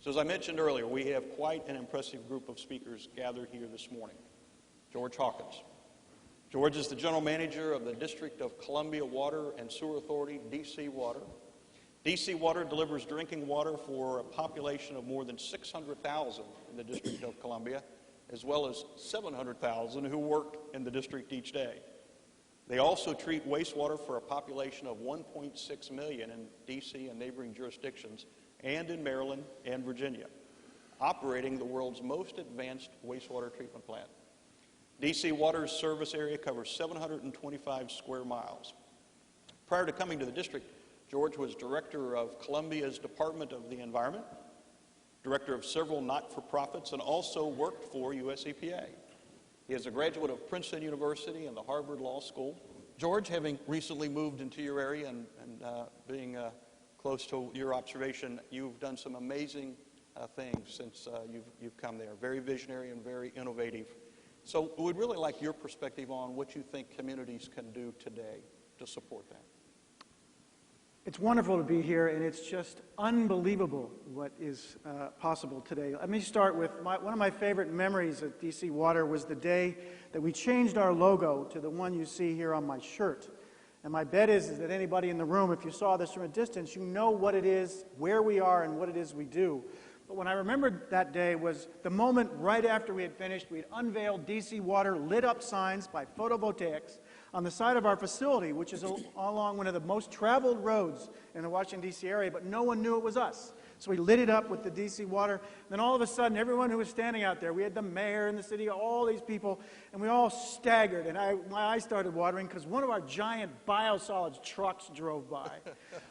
So as I mentioned earlier, we have quite an impressive group of speakers gathered here this morning. George Hawkins. George is the General Manager of the District of Columbia Water and Sewer Authority, DC Water. DC Water delivers drinking water for a population of more than 600,000 in the District of Columbia, as well as 700,000 who work in the district each day. They also treat wastewater for a population of 1.6 million in DC and neighboring jurisdictions, and in Maryland and Virginia, operating the world's most advanced wastewater treatment plant. DC Water's service area covers 725 square miles. Prior to coming to the district, George was director of Columbia's Department of the Environment, director of several not-for-profits, and also worked for US EPA. He is a graduate of Princeton University and the Harvard Law School. George, having recently moved into your area and being close to your observation, you've done some amazing things since you've come there. Very visionary and very innovative. So we'd really like your perspective on what you think communities can do today to support that. It's wonderful to be here, and it's just unbelievable what is possible today. Let me start with one of my favorite memories at DC Water was the day that we changed our logo to the one you see here on my shirt. And my bet is that anybody in the room, if you saw this from a distance, you know what it is, where we are, and what it is we do. But when I remembered that day was the moment right after we had finished, we had unveiled DC Water lit up signs by photovoltaics on the side of our facility, which is along one of the most traveled roads in the Washington, D.C. area, but no one knew it was us. So we lit it up with the DC Water. Then all of a sudden, everyone who was standing out there, we had the mayor and the city, all these people, and we all staggered. And my eyes started watering because one of our giant biosolids trucks drove by.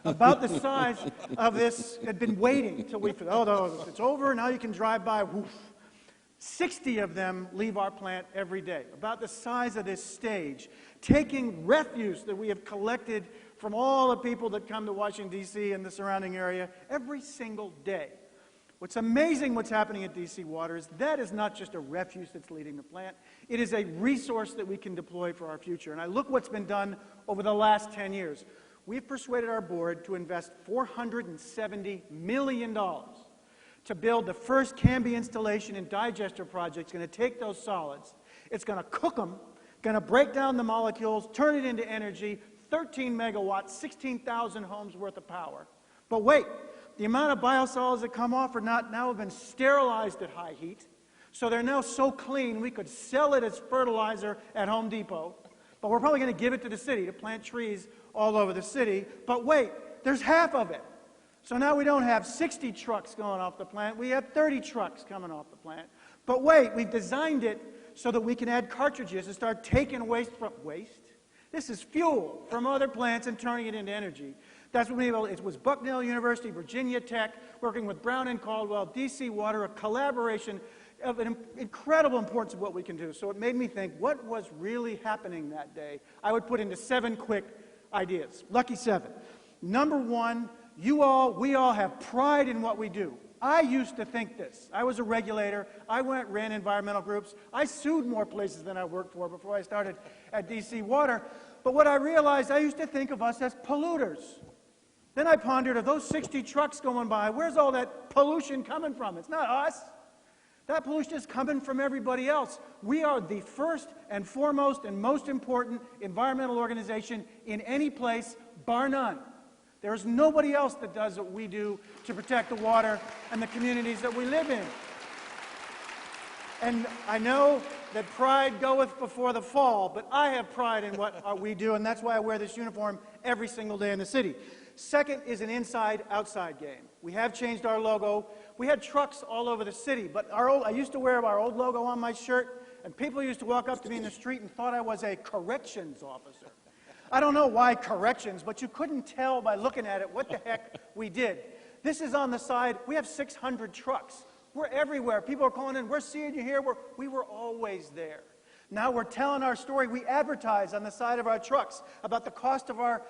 About the size of this, had been waiting until we, oh, it's over, now you can drive by, woof. 60 of them leave our plant every day, about the size of this stage, taking refuse that we have collected from all the people that come to Washington, D.C. and the surrounding area every single day. What's amazing what's happening at DC Water is that is not just a refuse that's leaving the plant. It is a resource that we can deploy for our future. And I look what's been done over the last 10 years. We've persuaded our board to invest $470 million to build the first Canby installation and digester project. It's going to take those solids, it's going to cook them, going to break down the molecules, turn it into energy, 13 megawatts, 16,000 homes worth of power. But wait, the amount of biosolids that come off are now have been sterilized at high heat, so they're now so clean we could sell it as fertilizer at Home Depot, but we're probably going to give it to the city to plant trees all over the city. But wait, there's half of it. So now we don't have 60 trucks going off the plant, we have 30 trucks coming off the plant. But wait, we've designed it so that we can add cartridges and start taking waste from waste. This is fuel from other plants and turning it into energy. That's what it was Bucknell University, Virginia Tech, working with Brown and Caldwell, DC Water, a collaboration of an incredible importance of what we can do. So it made me think, what was really happening that day? I would put into 7 quick ideas. Lucky 7. Number 1, we all have pride in what we do. I used to think this. I was a regulator. I ran environmental groups. I sued more places than I worked for before I started at DC Water. But what I realized, I used to think of us as polluters. Then I pondered, of those 60 trucks going by, where's all that pollution coming from? It's not us. That pollution is coming from everybody else. We are the first and foremost and most important environmental organization in any place, bar none. There's nobody else that does what we do to protect the water and the communities that we live in. And I know that pride goeth before the fall, but I have pride in what we do, and that's why I wear this uniform every single day in the city. Second is an inside-outside game. We have changed our logo. We had trucks all over the city, but I used to wear our old logo on my shirt, and people used to walk up to me in the street and thought I was a corrections officer. I don't know why corrections, but you couldn't tell by looking at it what the heck we did. This is on the side. We have 600 trucks. We're everywhere. People are calling in. We're seeing you here. We were always there. Now we're telling our story. We advertise on the side of our trucks about the cost of our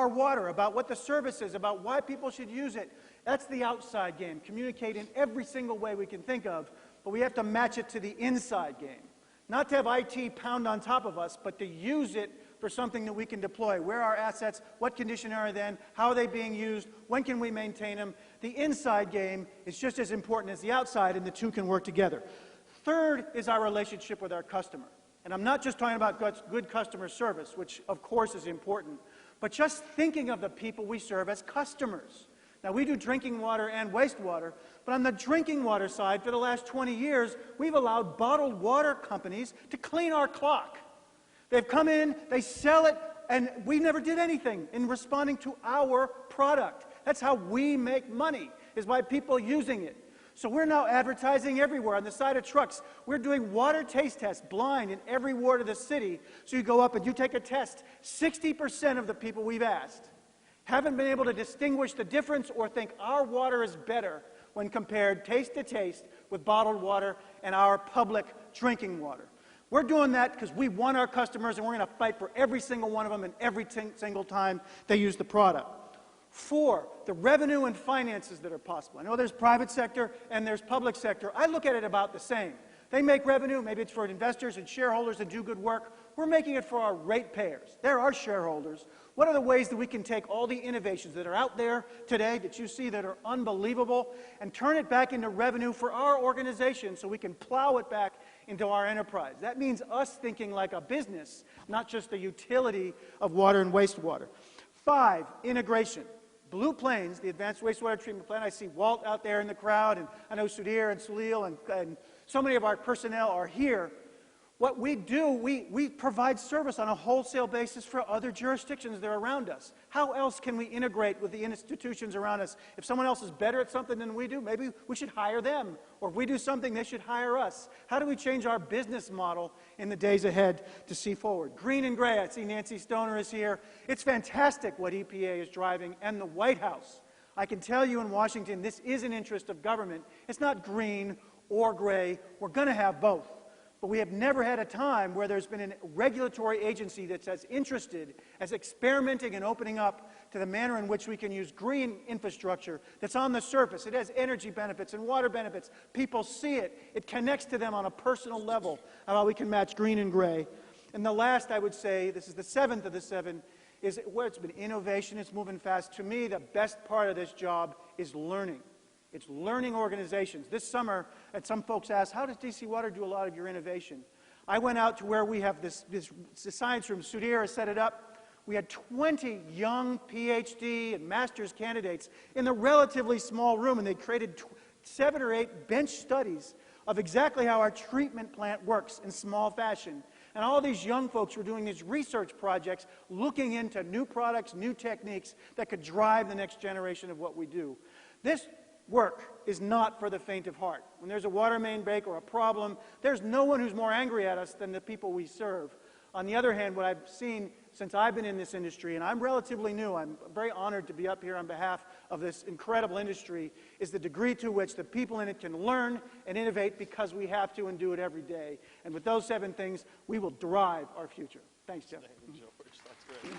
water, about what the service is, about why people should use it. That's the outside game. Communicate in every single way we can think of, but we have to match it to the inside game. Not to have IT pound on top of us, but to use it for something that we can deploy. Where are our assets? What condition are they in? How are they being used? When can we maintain them? The inside game is just as important as the outside, and the two can work together. Third is our relationship with our customer. And I'm not just talking about good customer service, which of course is important, but just thinking of the people we serve as customers. Now, we do drinking water and wastewater, but on the drinking water side, for the last 20 years, we've allowed bottled water companies to clean our clock. They've come in, they sell it, and we never did anything in responding to our product. That's how we make money, is by people using it. So we're now advertising everywhere on the side of trucks. We're doing water taste tests, blind, in every ward of the city. So you go up and you take a test. 60% of the people we've asked haven't been able to distinguish the difference or think our water is better when compared taste to taste with bottled water and our public drinking water. We're doing that because we want our customers, and we're going to fight for every single one of them and every single time they use the product. 4, the revenue and finances that are possible. I know there's private sector and there's public sector. I look at it about the same. They make revenue, maybe it's for investors and shareholders that do good work. We're making it for our ratepayers. They're our shareholders. What are the ways that we can take all the innovations that are out there today that you see that are unbelievable and turn it back into revenue for our organization so we can plow it back into our enterprise? That means us thinking like a business, not just the utility of water and wastewater. 5, integration. Blue Plains, the advanced wastewater treatment plant, I see Walt out there in the crowd, and I know Sudhir and Salil and so many of our personnel are here. What we do, we provide service on a wholesale basis for other jurisdictions that are around us. How else can we integrate with the institutions around us? If someone else is better at something than we do, maybe we should hire them. Or if we do something, they should hire us. How do we change our business model in the days ahead to see forward? Green and gray, I see Nancy Stoner is here. It's fantastic what EPA is driving, and the White House. I can tell you in Washington, this is an interest of government. It's not green or gray. We're going to have both. But we have never had a time where there's been a regulatory agency that's as interested as experimenting and opening up to the manner in which we can use green infrastructure that's on the surface. It has energy benefits and water benefits. People see it. It connects to them on a personal level, how we can match green and gray. And the last, I would say, this is the 7th of the 7, is where it's been innovation. It's moving fast. To me, the best part of this job is learning. It's learning organizations. This summer, and some folks asked, how does DC Water do a lot of your innovation? I went out to where we have this science room. Sudhir has set it up. We had 20 young PhD and master's candidates in the relatively small room, and they created 7 or 8 bench studies of exactly how our treatment plant works in small fashion. And all these young folks were doing these research projects, looking into new products, new techniques that could drive the next generation of what we do. This work is not for the faint of heart. When there's a water main break or a problem, there's no one who's more angry at us than the people we serve. On the other hand, what I've seen since I've been in this industry, and I'm relatively new, I'm very honored to be up here on behalf of this incredible industry, is the degree to which the people in it can learn and innovate because we have to and do it every day. And with those 7 things, we will drive our future. Thanks, Jeff. Thank you, George. That's great.